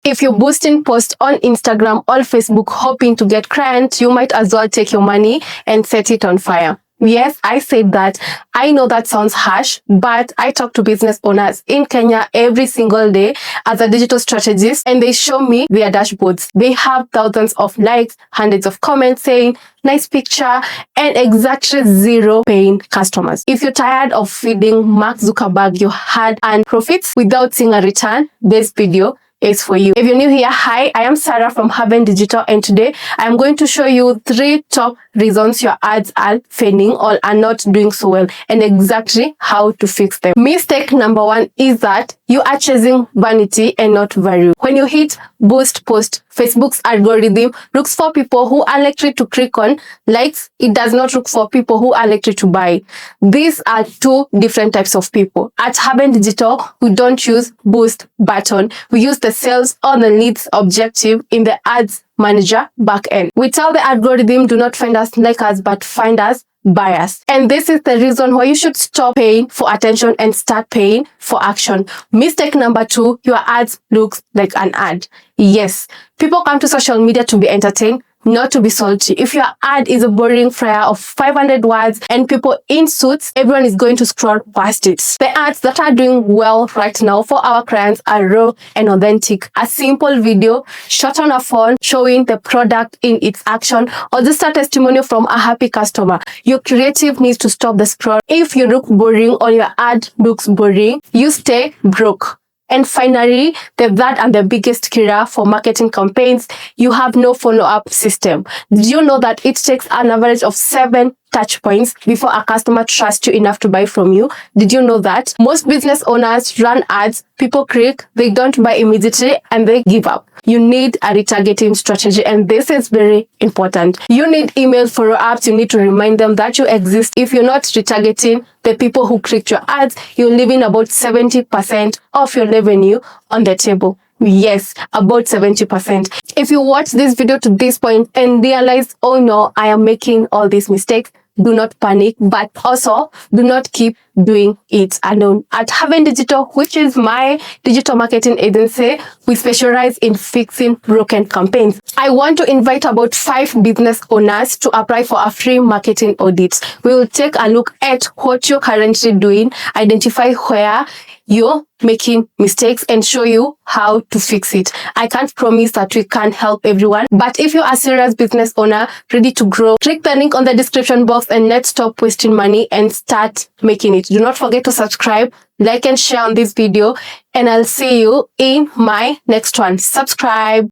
If you're boosting posts on Instagram or Facebook hoping to get clients, you might as well take your money and set it on fire. Yes, I said that. I know that sounds harsh, but I talk to business owners in Kenya every single day as a digital strategist, and they show me their dashboards. They have thousands of likes, hundreds of comments saying, nice picture, and exactly zero paying customers. If you're tired of feeding Mark Zuckerberg your hard-earned profits without seeing a return, this video is for you. If you're new here, hi, I am Sarah from Haven Digital, and today I'm going to show you 3 top reasons your ads are failing or are not doing so well and exactly how to fix them. Mistake number 1 is that you are chasing vanity and not value. When you hit boost post, Facebook's algorithm looks for people who are likely to click on likes. It does not look for people who are likely to buy. These are 2 different types of people. At Haven Digital, we don't use boost button. We use the sales or the leads objective in the ads manager backend. We tell the algorithm, do not find us like us, but find us bias. And this is the reason why you should stop paying for attention and start paying for action. Mistake number 2, your ads looks like an ad. Yes, people come to social media to be entertained, not to be salty. If your ad is a boring flyer of 500 words and people in suits, everyone is going to scroll past it. The ads that are doing well right now for our clients are raw and authentic. A simple video shot on a phone showing the product in its action, or just a testimonial from a happy customer. Your creative needs to stop the scroll. If you look boring or your ad looks boring, you stay broke. And finally, the third and the biggest killer for marketing campaigns, you have no follow-up system. Did you know that it takes an average of 7 touch points before a customer trusts you enough to buy from you? Did you know that most business owners run ads, people click, they don't buy immediately, and they give up? You need a retargeting strategy, and this is very important. You need email follow-ups. You need to remind them that you exist. If you're not retargeting the people who clicked your ads, you're leaving about 70% of your revenue on the table. Yes, about 70%. If you watch this video to this point and realize, oh no, I am making all these mistakes, do not panic, but also do not keep doing it alone. At Haven Digital, which is my digital marketing agency, we specialize in fixing broken campaigns. I want to invite about 5 business owners to apply for a free marketing audit. We will take a look at what you're currently doing, identify where you're making mistakes, and show you how to fix it. I can't promise that we can help everyone, but if you're a serious business owner ready to grow, click the link on the description box and let's stop wasting money and start making it. Do not forget to subscribe, like and share on this video, and I'll see you in my next one. Subscribe.